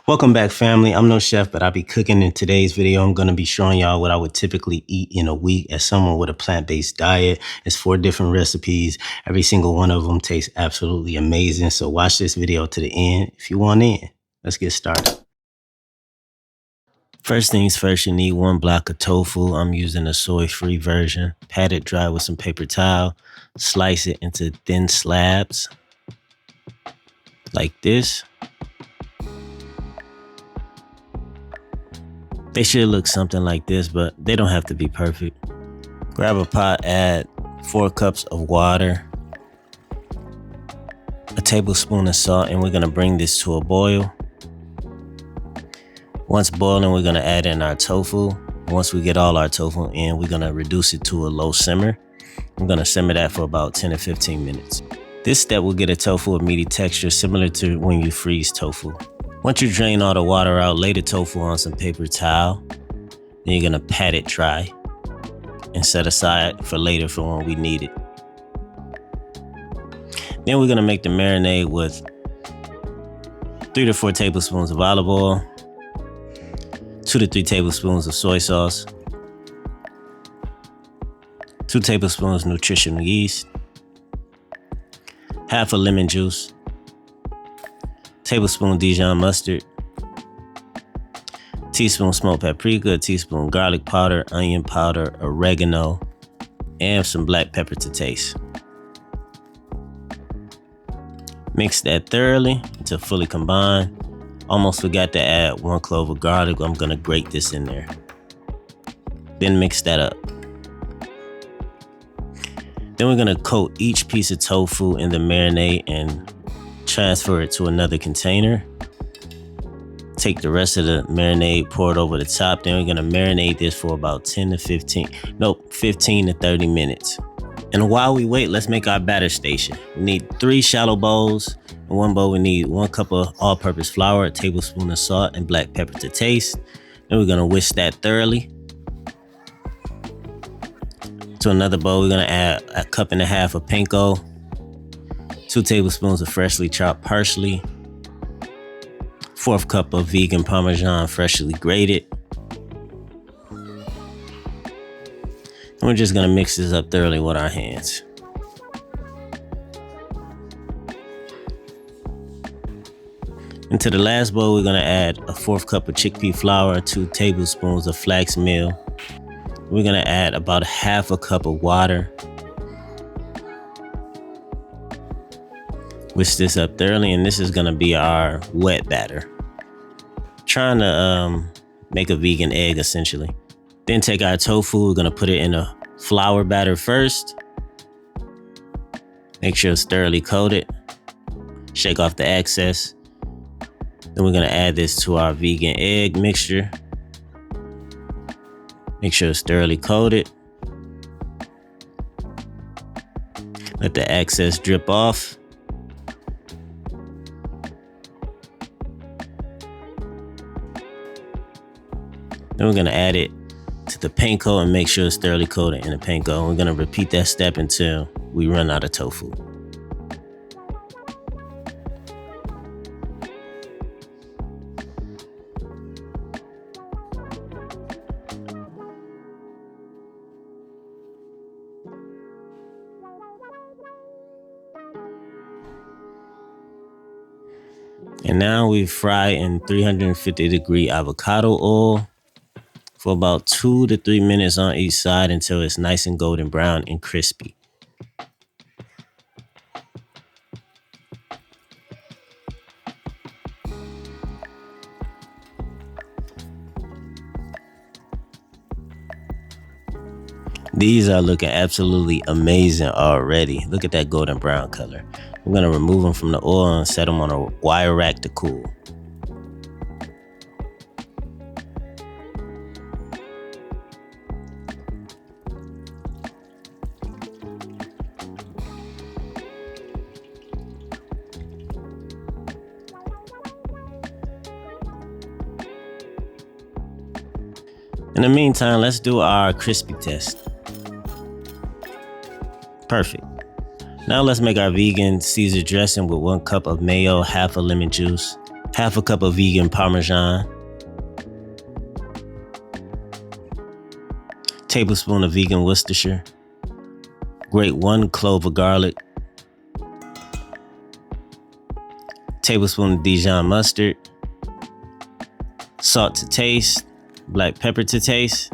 Welcome back, family. I'm no chef, but I'll be cooking. In today's video, I'm going to be showing y'all what I would typically eat in a week as someone with a plant-based diet. It's 4 different recipes. Every single one of them tastes absolutely amazing. So watch this video to the end if you want in. Let's get started. First things first, you need 1 block of tofu. I'm using a soy-free version. Pat it dry with some paper towel. Slice it into thin slabs like this. They should look something like this, but they don't have to be perfect. Grab a pot, add 4 cups of water, a tablespoon of salt, and we're gonna bring this to a boil. Once boiling, we're gonna add in our tofu. Once we get all our tofu in, we're gonna reduce it to a low simmer. I'm gonna simmer that for about 10 to 15 minutes. This step will get a tofu a meaty texture similar to when you freeze tofu. Once you drain all the water out, lay the tofu on some paper towel. Then you're gonna pat it dry and set aside for later for when we need it. Then we're gonna make the marinade with 3 to 4 tablespoons of olive oil, 2 to 3 tablespoons of soy sauce, 2 tablespoons nutritional yeast, half a lemon juice, tablespoon Dijon mustard, teaspoon smoked paprika, a teaspoon garlic powder, onion powder, oregano, and some black pepper to taste. Mix that thoroughly until fully combined. Almost forgot to add 1 clove of garlic. I'm gonna grate this in there. Then mix that up. Then we're gonna coat each piece of tofu in the marinade and transfer it to another container. Take the rest of the marinade, pour it over the top. Then we're gonna marinate this for about 15 to 30 minutes. And while we wait, let's make our batter station. We need 3 shallow bowls. In 1 bowl, we need 1 cup of all-purpose flour, a tablespoon of salt, and black pepper to taste. Then we're gonna whisk that thoroughly. To another bowl, we're gonna add 1.5 cups of panko, 2 tablespoons of freshly chopped parsley, 1/4 cup of vegan parmesan freshly grated. And we're just gonna mix this up thoroughly with our hands. Into the last bowl, we're gonna add 1/4 cup of chickpea flour, 2 tablespoons of flaxmeal. We're gonna add about 1/2 cup of water. Whisk this up thoroughly, and this is gonna be our wet batter. Trying to make a vegan egg, essentially. Then take our tofu, we're gonna put it in a flour batter first. Make sure it's thoroughly coated. Shake off the excess. Then we're gonna add this to our vegan egg mixture. Make sure it's thoroughly coated. Let the excess drip off. Then we're gonna add it to the panko and make sure it's thoroughly coated in the panko. And we're gonna repeat that step until we run out of tofu. And now we fry in 350-degree avocado oil for about 2 to 3 minutes on each side until it's nice and golden brown and crispy. These are looking absolutely amazing already. Look at that golden brown color. I'm gonna remove them from the oil and set them on a wire rack to cool. In the meantime, let's do our crispy test. Perfect. Now let's make our vegan Caesar dressing with 1 cup of mayo, half a lemon juice, half a cup of vegan parmesan, tablespoon of vegan Worcestershire, grate 1 clove of garlic, tablespoon of Dijon mustard, salt to taste, black pepper to taste.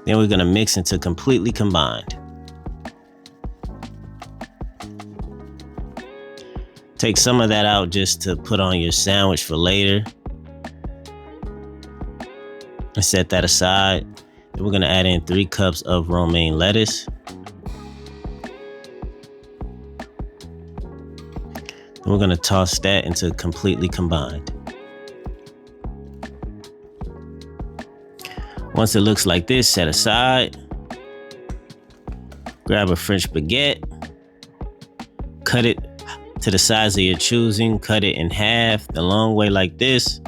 Then we're gonna mix until completely combined. Take some of that out just to put on your sandwich for later. And set that aside. Then we're gonna add in 3 cups of romaine lettuce. Then we're gonna toss that until completely combined. Once it looks like this, set aside. Grab a French baguette. Cut it to the size of your choosing. Cut it in half, the long way like this.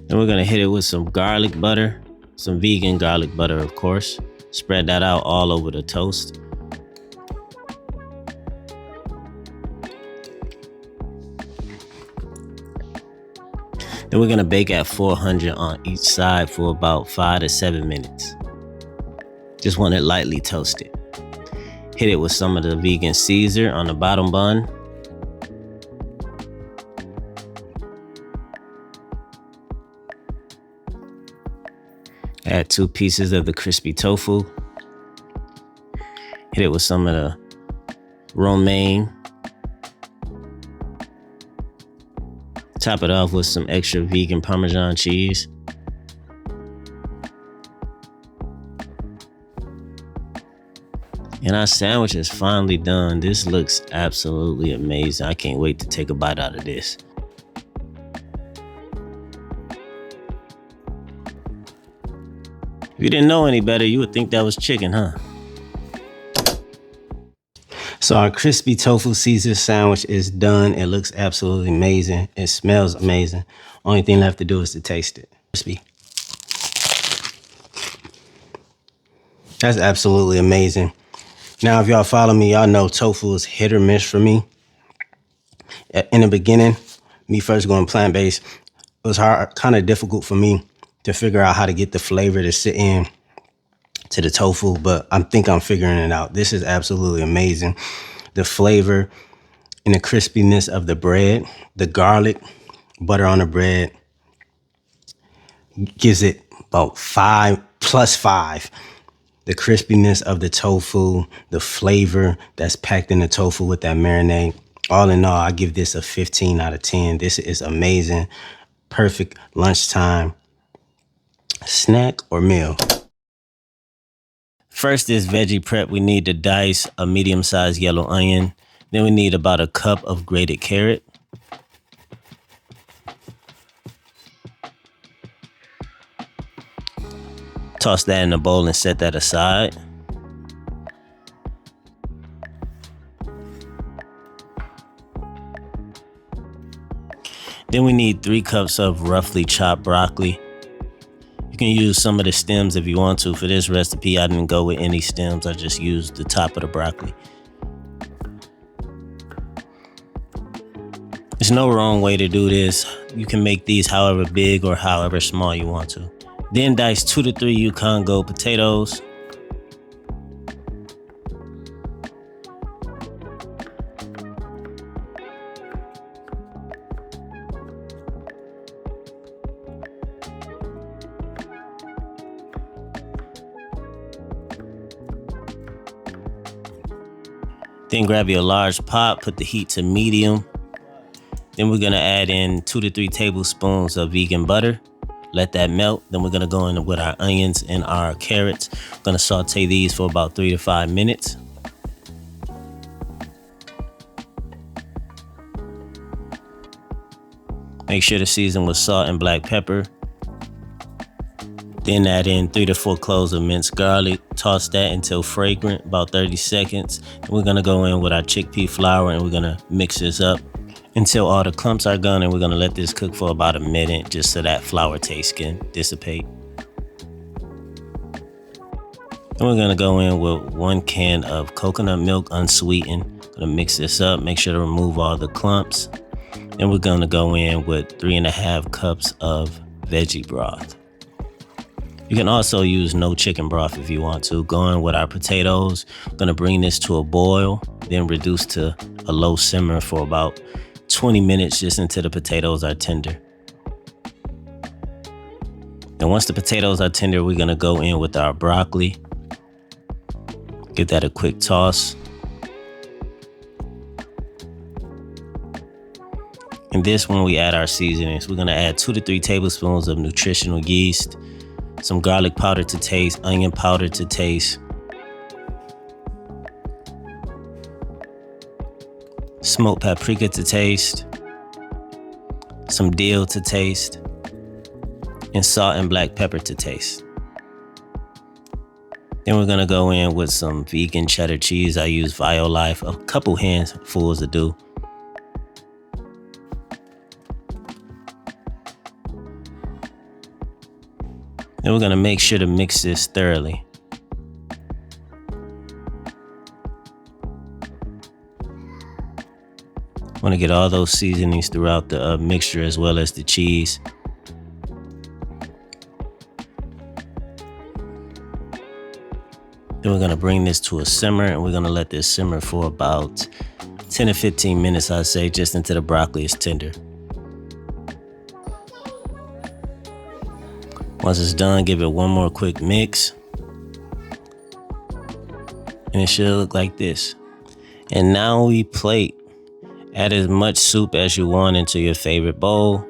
Then we're gonna hit it with some garlic butter, some vegan garlic butter, of course. Spread that out all over the toast. Then we're gonna bake at 400 on each side for about 5 to 7 minutes. Just want it lightly toasted. Hit it with some of the vegan Caesar on the bottom bun. Add 2 pieces of the crispy tofu. Hit it with some of the romaine. Top it off with some extra vegan Parmesan cheese. And our sandwich is finally done. This looks absolutely amazing. I can't wait to take a bite out of this. If you didn't know any better, you would think that was chicken, huh? So our crispy tofu Caesar sandwich is done. It looks absolutely amazing. It smells amazing. Only thing left to do is to taste it. Crispy. That's absolutely amazing. Now, if y'all follow me, y'all know tofu is hit or miss for me. In the beginning, me first going plant-based, it was hard, kind of difficult for me to figure out how to get the flavor to sit in to the tofu, but I think I'm figuring it out. This is absolutely amazing. The flavor and the crispiness of the bread, the garlic, butter on the bread, gives it about 5 plus 5. The crispiness of the tofu, the flavor that's packed in the tofu with that marinade. All in all, I give this a 15 out of 10. This is amazing. Perfect lunchtime snack or meal. First is veggie prep. We need to dice a medium-sized yellow onion. Then we need about a cup of grated carrot. Toss that in a bowl and set that aside. Then we need 3 cups of roughly chopped broccoli. You can use some of the stems if you want to. For this recipe, I didn't go with any stems. I just used the top of the broccoli. There's no wrong way to do this. You can make these however big or however small you want to. Then dice 2 to 3 Yukon Gold potatoes. Then grab your large pot, put the heat to medium. Then we're gonna add in 2 to 3 tablespoons of vegan butter. Let that melt. Then we're gonna go in with our onions and our carrots. Gonna saute these for about 3 to 5 minutes. Make sure to season with salt and black pepper. Then add in 3 to 4 cloves of minced garlic. Toss that until fragrant, about 30 seconds. And we're gonna go in with our chickpea flour and we're gonna mix this up until all the clumps are gone, and we're gonna let this cook for about a minute just so that flour taste can dissipate. Then we're gonna go in with 1 can of coconut milk unsweetened. Gonna mix this up, make sure to remove all the clumps. Then we're gonna go in with 3.5 cups of veggie broth. You can also use no chicken broth if you want to. Go in with our potatoes. Gonna bring this to a boil, then reduce to a low simmer for about 20 minutes just until the potatoes are tender. And once the potatoes are tender, we're gonna go in with our broccoli. Give that a quick toss. And this, when we add our seasonings, we're gonna add 2 to 3 tablespoons of nutritional yeast, some garlic powder to taste, onion powder to taste, smoked paprika to taste, some dill to taste, and salt and black pepper to taste. Then we're gonna go in with some vegan cheddar cheese. I use Violife, a couple handfuls to do. Then we're gonna make sure to mix this thoroughly. Want to get all those seasonings throughout the mixture as well as the cheese. Then we're gonna bring this to a simmer, and we're gonna let this simmer for about 10 to 15 minutes, I'd say, just until the broccoli is tender. Once it's done, give it one more quick mix. And it should look like this. And now we plate. Add as much soup as you want into your favorite bowl.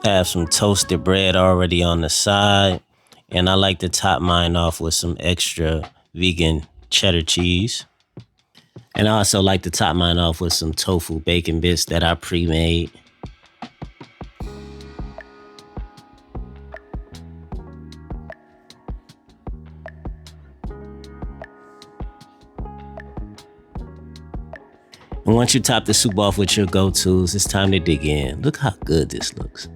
I have some toasted bread already on the side. And I like to top mine off with some extra vegan cheddar cheese. And I also like to top mine off with some tofu bacon bits that I pre-made. And once you top the soup off with your go-tos, it's time to dig in. Look how good this looks.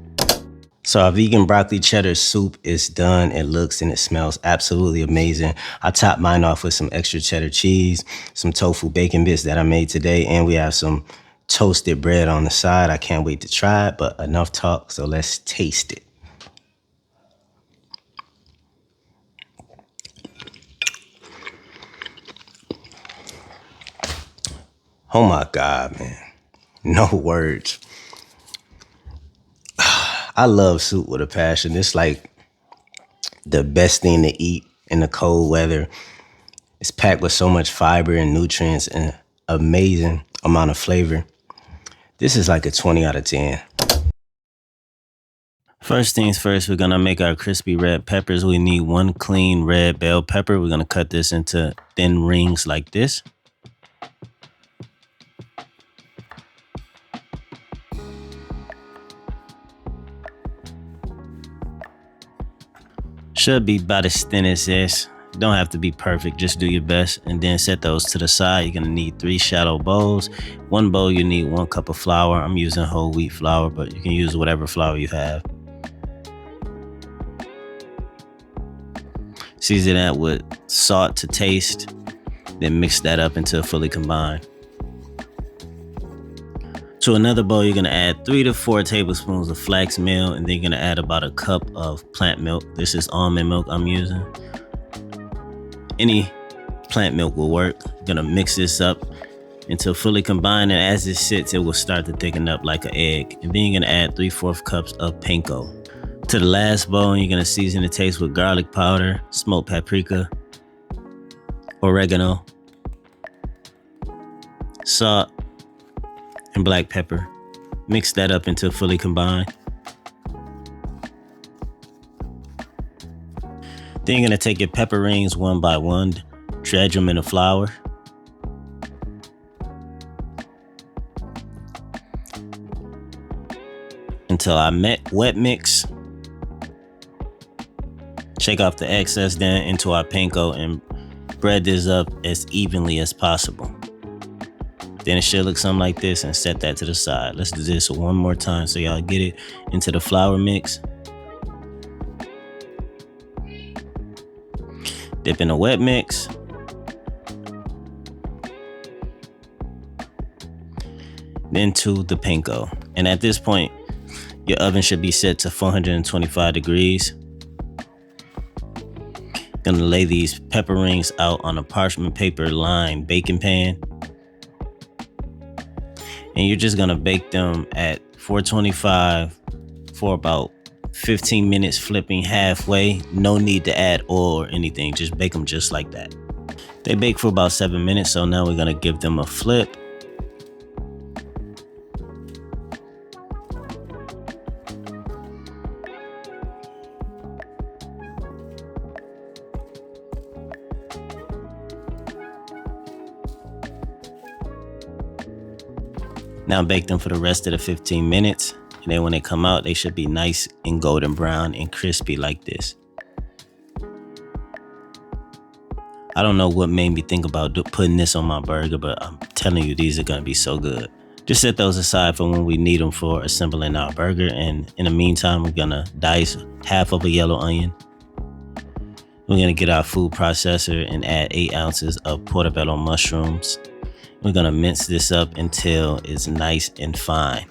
So our vegan broccoli cheddar soup is done. It looks and it smells absolutely amazing. I topped mine off with some extra cheddar cheese, some tofu bacon bits that I made today, and we have some toasted bread on the side. I can't wait to try it, but enough talk, so let's taste it. Oh my God, man. No words. I love soup with a passion. It's like the best thing to eat in the cold weather. It's packed with so much fiber and nutrients and amazing amount of flavor. This is like a 20 out of 10. First things first, we're gonna make our crispy red peppers. We need 1 clean red bell pepper. We're gonna cut this into thin rings like this. Should be about as thin as this. Don't have to be perfect, just do your best. And then set those to the side. You're gonna need 3 shallow bowls. 1 bowl, you need 1 cup of flour. I'm using whole wheat flour, but you can use whatever flour you have. Season that with salt to taste. Then mix that up until fully combined. To another bowl, you're gonna add 3 to 4 tablespoons of flaxmeal, and then you're gonna add about a cup of plant milk. This is almond milk I'm using. Any plant milk will work. You're gonna mix this up until fully combined, and as it sits, it will start to thicken up like an egg. And then you're gonna add 3/4 cups of panko. To the last bowl, you're gonna season the taste with garlic powder, smoked paprika, oregano, salt, and black pepper. Mix that up until fully combined. Then you're gonna take your pepper rings one by one, dredge them in the flour. Until I wet mix. Shake off the excess then into our panko and bread this up as evenly as possible. Then it should look something like this, and set that to the side. Let's do this one more time so y'all get it into the flour mix. Dip in a wet mix. Then to the panko. And at this point, your oven should be set to 425 degrees. Gonna lay these pepper rings out on a parchment paper lined baking pan. And you're just gonna bake them at 425 for about 15 minutes, flipping halfway. No need to add oil or anything, just bake them just like that. They bake for about 7 minutes, so now we're gonna give them a flip. Now bake them for the rest of the 15 minutes. And then when they come out, they should be nice and golden brown and crispy like this. I don't know what made me think about putting this on my burger, but I'm telling you, these are gonna be so good. Just set those aside for when we need them for assembling our burger. And in the meantime, we're gonna dice half of a yellow onion. We're gonna get our food processor and add 8 ounces of portobello mushrooms. We're gonna mince this up until it's nice and fine.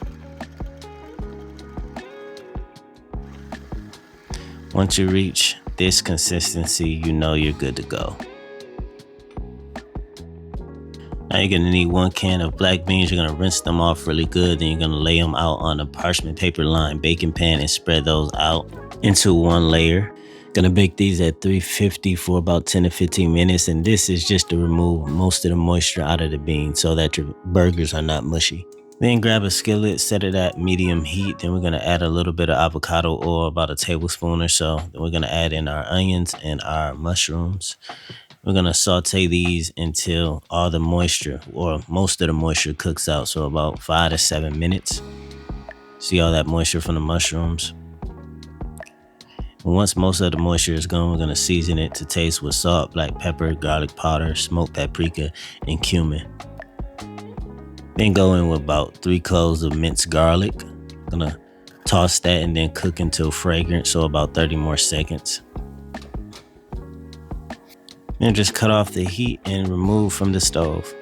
Once you reach this consistency, you know you're good to go. Now you're gonna need 1 can of black beans. You're gonna rinse them off really good. Then you're gonna lay them out on a parchment paper lined baking pan and spread those out into one layer. Gonna bake these at 350 for about 10 to 15 minutes. And this is just to remove most of the moisture out of the beans so that your burgers are not mushy. Then grab a skillet, set it at medium heat. Then we're gonna add a little bit of avocado oil, about a tablespoon or so. Then we're gonna add in our onions and our mushrooms. We're gonna saute these until all the moisture, or most of the moisture, cooks out. So about 5 to 7 minutes. See all that moisture from the mushrooms? And once most of the moisture is gone, we're gonna season it to taste with salt, black pepper, garlic powder, smoked paprika, and cumin. Then go in with about 3 cloves of minced garlic. Gonna toss that and then cook until fragrant, so about 30 more seconds. Then just cut off the heat and remove from the stove.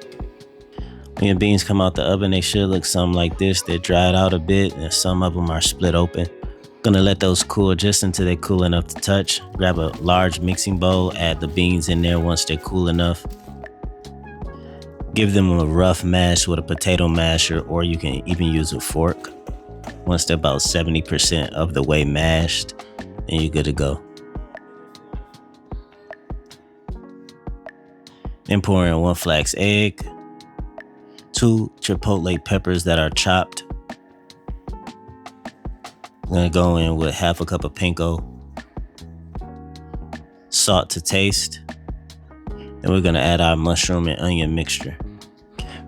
When your beans come out the oven, they should look something like this. They're dried out a bit and some of them are split open. Gonna let those cool just until they cool enough to touch. Grab a large mixing bowl, add the beans in there once they're cool enough. Give them a rough mash with a potato masher, or you can even use a fork. Once they're about 70% of the way mashed, then you're good to go. Then pour in 1 flax egg, 2 chipotle peppers that are chopped. I'm gonna go in with half a cup of panko, salt to taste. Then we're gonna add our mushroom and onion mixture.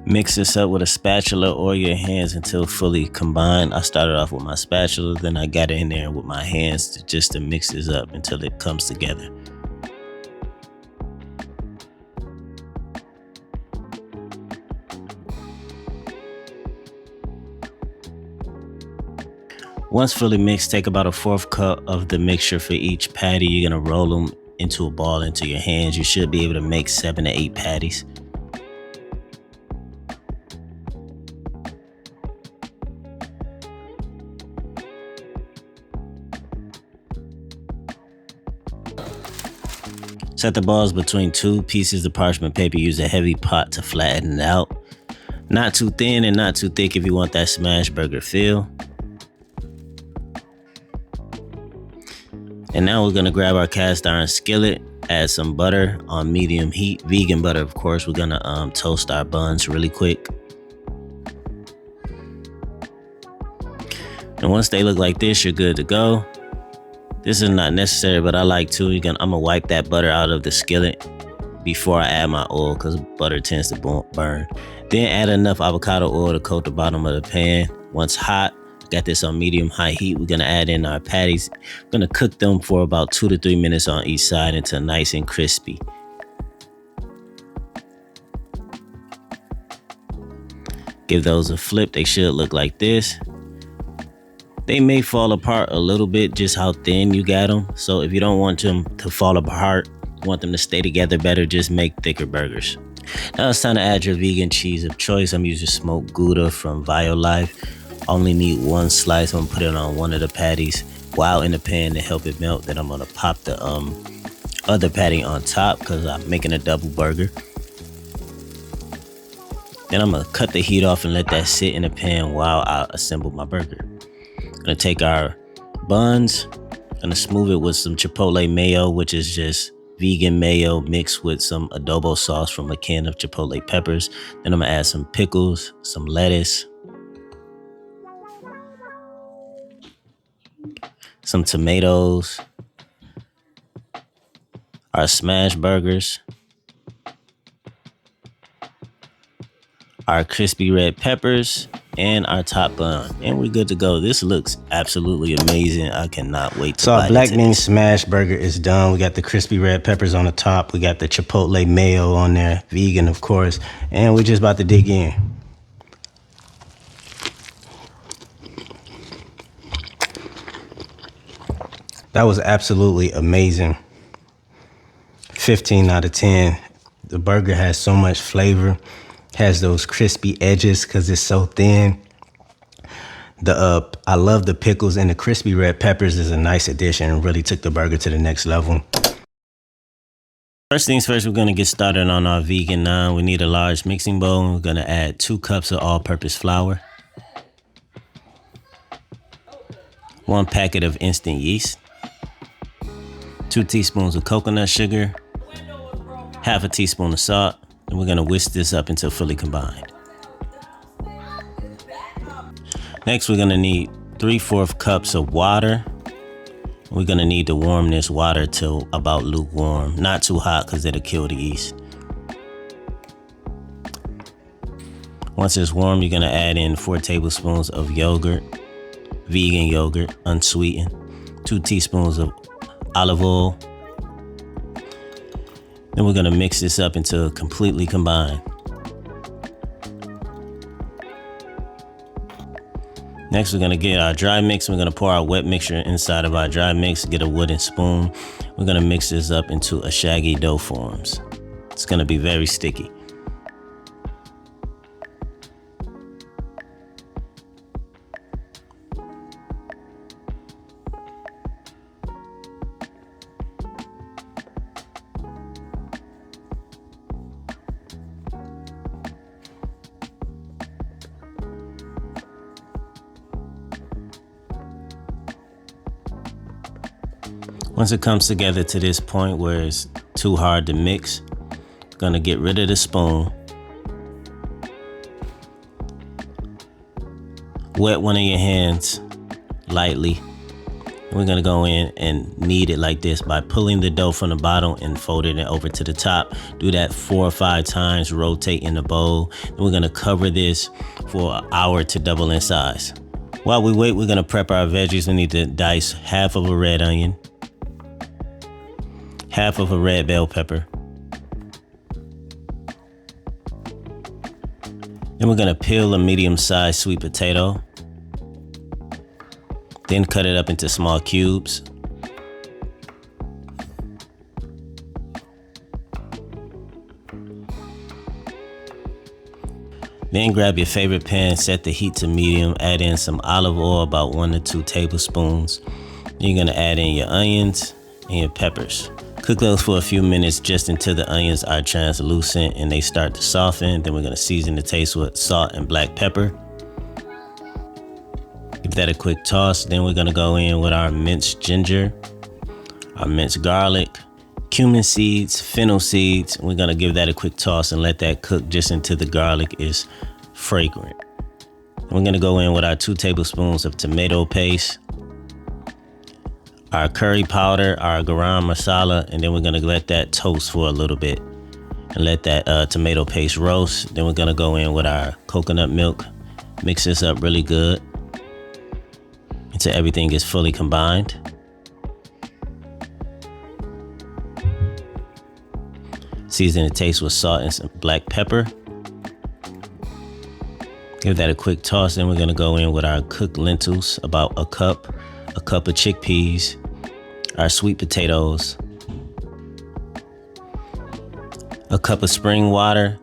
Mix this up with a spatula or your hands until fully combined. I started off with my spatula, then I got in there with my hands just to mix this up until it comes together. Once fully mixed, take about a 1/4 cup of the mixture for each patty. You're gonna roll them into a ball into your hands. You should be able to make 7 to 8 patties. Set the balls between 2 pieces of parchment paper. Use a heavy pot to flatten it out. Not too thin and not too thick if you want that smash burger feel. And now we're gonna grab our cast iron skillet, add some butter on medium heat, vegan butter of course. We're gonna toast our buns really quick. And once they look like this, you're good to go. This is not necessary, but I like to. I'm gonna wipe that butter out of the skillet before I add my oil, because butter tends to burn. Then add enough avocado oil to coat the bottom of the pan. Once hot, got this on medium high heat. We're gonna add in our patties. We're gonna cook them for about 2 to 3 minutes on each side until nice and crispy. Give those a flip. They should look like this. They may fall apart a little bit, just how thin you got them. So if you don't want them to fall apart, want them to stay together better, just make thicker burgers. Now it's time to add your vegan cheese of choice. I'm using smoked Gouda from Violife. I only need one slice. I'm gonna put it on one of the patties while in the pan to help it melt. Then I'm gonna pop the other patty on top because I'm making a double burger. Then I'm gonna cut the heat off and let that sit in the pan while I assemble my burger. Gonna take our buns, gonna smooth it with some Chipotle mayo, which is just vegan mayo mixed with some adobo sauce from a can of Chipotle peppers. Then I'm gonna add some pickles, some lettuce, some tomatoes, our smashed burgers, our crispy red peppers, and our top bun, and we're good to go. This looks absolutely amazing. I cannot wait to So our black bean this. smash burger is done. We got the crispy red peppers on the top. We got the Chipotle mayo on there, vegan of course, and we're just about to dig in. That was absolutely amazing. 15 out of 10. The burger has so much flavor. Has those crispy edges because it's so thin. I love the pickles, and the crispy red peppers is a nice addition and really took the burger to the next level. First things first, we're gonna get started on our vegan naan. We need a large mixing bowl. We're gonna add 2 cups of all-purpose flour, 1 packet of instant yeast, 2 teaspoons of coconut sugar, half a teaspoon of salt, and we're gonna whisk this up until fully combined. Next, we're gonna need 3/4 cups of water. We're gonna need to warm this water till about lukewarm, not too hot because it'll kill the yeast. Once it's warm, you're gonna add in 4 tablespoons of yogurt, vegan yogurt, unsweetened, 2 teaspoons of olive oil. Then we're gonna mix this up until completely combined. Next, we're gonna get our dry mix. We're gonna pour our wet mixture inside of our dry mix, get a wooden spoon. We're gonna mix this up into a shaggy dough forms. It's gonna be very sticky. Once it comes together to this point where it's too hard to mix, gonna get rid of the spoon. Wet one of your hands lightly. We're gonna go in and knead it like this by pulling the dough from the bottom and folding it over to the top. Do that 4 or 5 times, rotate in the bowl. Then we're gonna cover this for an hour to double in size. While we wait, we're gonna prep our veggies. We need to dice half of a red onion, half of a red bell pepper. Then we're gonna peel a medium-sized sweet potato. Then cut it up into small cubes. Then grab your favorite pan, set the heat to medium, add in some olive oil, about 1 to 2 tablespoons. Then you're gonna add in your onions and your peppers. Cook those for a few minutes just until the onions are translucent and they start to soften. Then we're gonna season the taste with salt and black pepper. Give that a quick toss. Then we're gonna go in with our minced ginger, our minced garlic, cumin seeds, fennel seeds. We're gonna give that a quick toss and let that cook just until the garlic is fragrant. We're gonna go in with our 2 tablespoons of tomato paste, our curry powder, our garam masala, and then we're gonna let that toast for a little bit and let that tomato paste roast. Then we're gonna go in with our coconut milk, mix this up really good until everything is fully combined. Season the taste with salt and some black pepper. Give that a quick toss. Then we're gonna go in with our cooked lentils, about a cup of chickpeas, our sweet potatoes, a cup of spring water.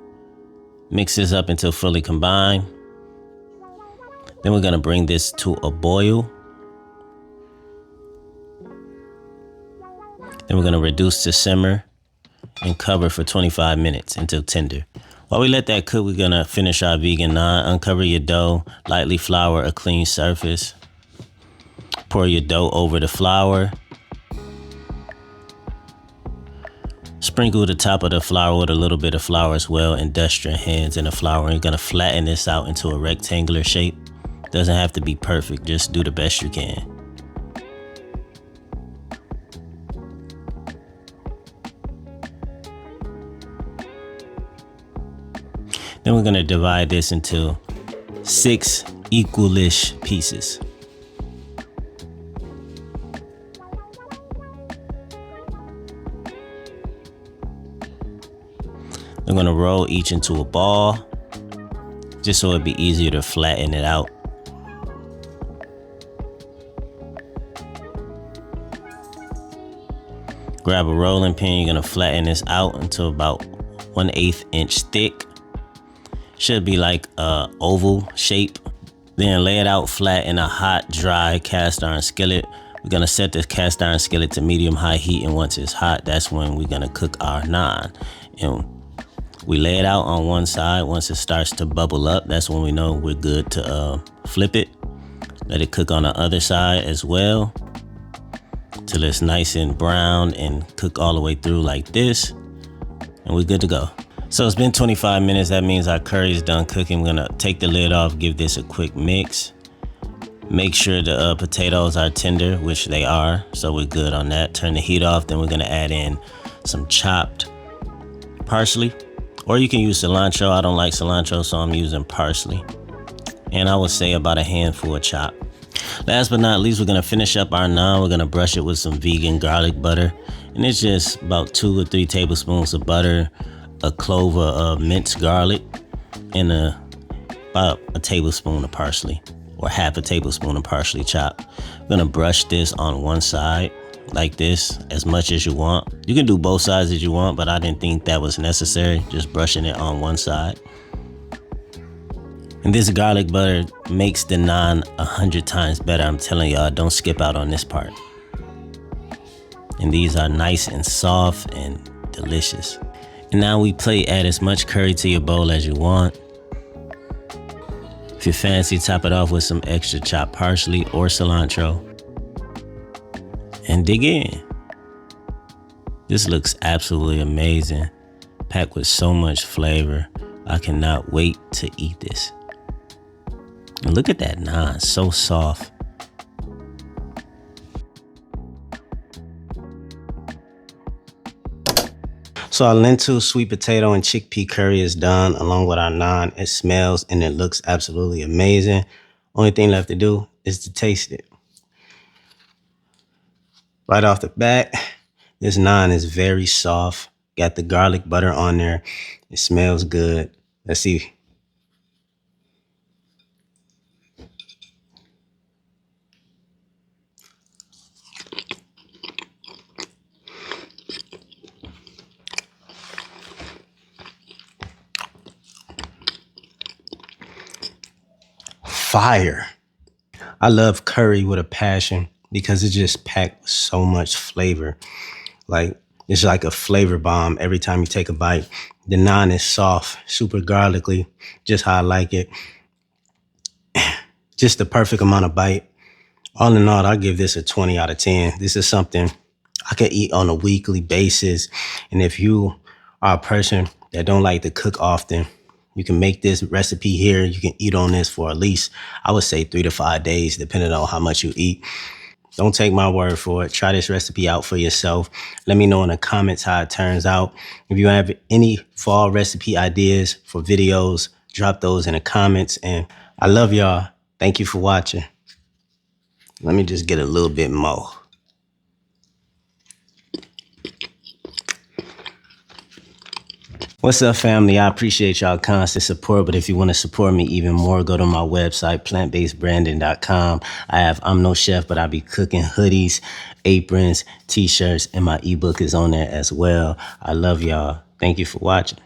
Mix this up until fully combined. Then we're gonna bring this to a boil. Then we're gonna reduce to simmer and cover for 25 minutes until tender. While we let that cook, we're gonna finish our vegan naan. Uncover your dough, lightly flour a clean surface. Pour your dough over the flour. Sprinkle the top of the flour with a little bit of flour as well, and dust your hands in the flour. And you're gonna flatten this out into a rectangular shape. Doesn't have to be perfect, just do the best you can. Then we're gonna divide this into 6 equalish pieces. I'm gonna roll each into a ball, just so it'd be easier to flatten it out. Grab a rolling pin, you're gonna flatten this out until about 1/8 inch thick. Should be like a oval shape. Then lay it out flat in a hot, dry cast iron skillet. We're gonna set the cast iron skillet to medium-high heat, and once it's hot, that's when we're gonna cook our naan. And we lay it out on one side. Once it starts to bubble up, that's when we know we're good to flip it. Let it cook on the other side as well till it's nice and brown, and cook all the way through like this, and we're good to go. So it's been 25 minutes. That means our curry is done cooking. We're gonna take the lid off, give this a quick mix. Make sure the potatoes are tender, which they are, so we're good on that. Turn the heat off. Then we're gonna add in some chopped parsley, or you can use cilantro. I don't like cilantro, so I'm using parsley. And I would say about a handful of chopped. Last but not least, we're gonna finish up our naan. We're gonna brush it with some vegan garlic butter. And it's just about 2 or 3 tablespoons of butter, a clove of minced garlic, and about a tablespoon of parsley, or half a tablespoon of parsley chopped. I'm gonna brush this on one side like this as much as you want. You can do both sides as you want, but I didn't think that was necessary, just brushing it on one side. And this garlic butter makes the naan 100 times better. I'm telling y'all, don't skip out on this part. And these are nice and soft and delicious. And now we add as much curry to your bowl as you want. If you're fancy, top it off with some extra chopped parsley or cilantro. And dig in. This looks absolutely amazing. Packed with so much flavor. I cannot wait to eat this. And look at that naan, so soft. So our lentil, sweet potato, and chickpea curry is done along with our naan. It smells and it looks absolutely amazing. Only thing left to do is to taste it. Right off the bat, this naan is very soft. Got the garlic butter on there. It smells good. Let's see. Fire. I love curry with a passion because it's just packed with so much flavor. Like, it's like a flavor bomb every time you take a bite. The naan is soft, super garlicky, just how I like it. Just the perfect amount of bite. All in all, I give this a 20 out of 10. This is something I can eat on a weekly basis. And if you are a person that don't like to cook often, you can make this recipe here. You can eat on this for at least, I would say, 3 to 5 days, depending on how much you eat. Don't take my word for it. Try this recipe out for yourself. Let me know in the comments how it turns out. If you have any fall recipe ideas for videos, drop those in the comments. And I love y'all. Thank you for watching. Let me just get a little bit more. What's up, family? I appreciate y'all constant support, but if you want to support me even more, go to my website, PlantbasedBrandon.com. I'm no chef, but I be cooking hoodies, aprons, t-shirts, and my ebook is on there as well. I love y'all. Thank you for watching.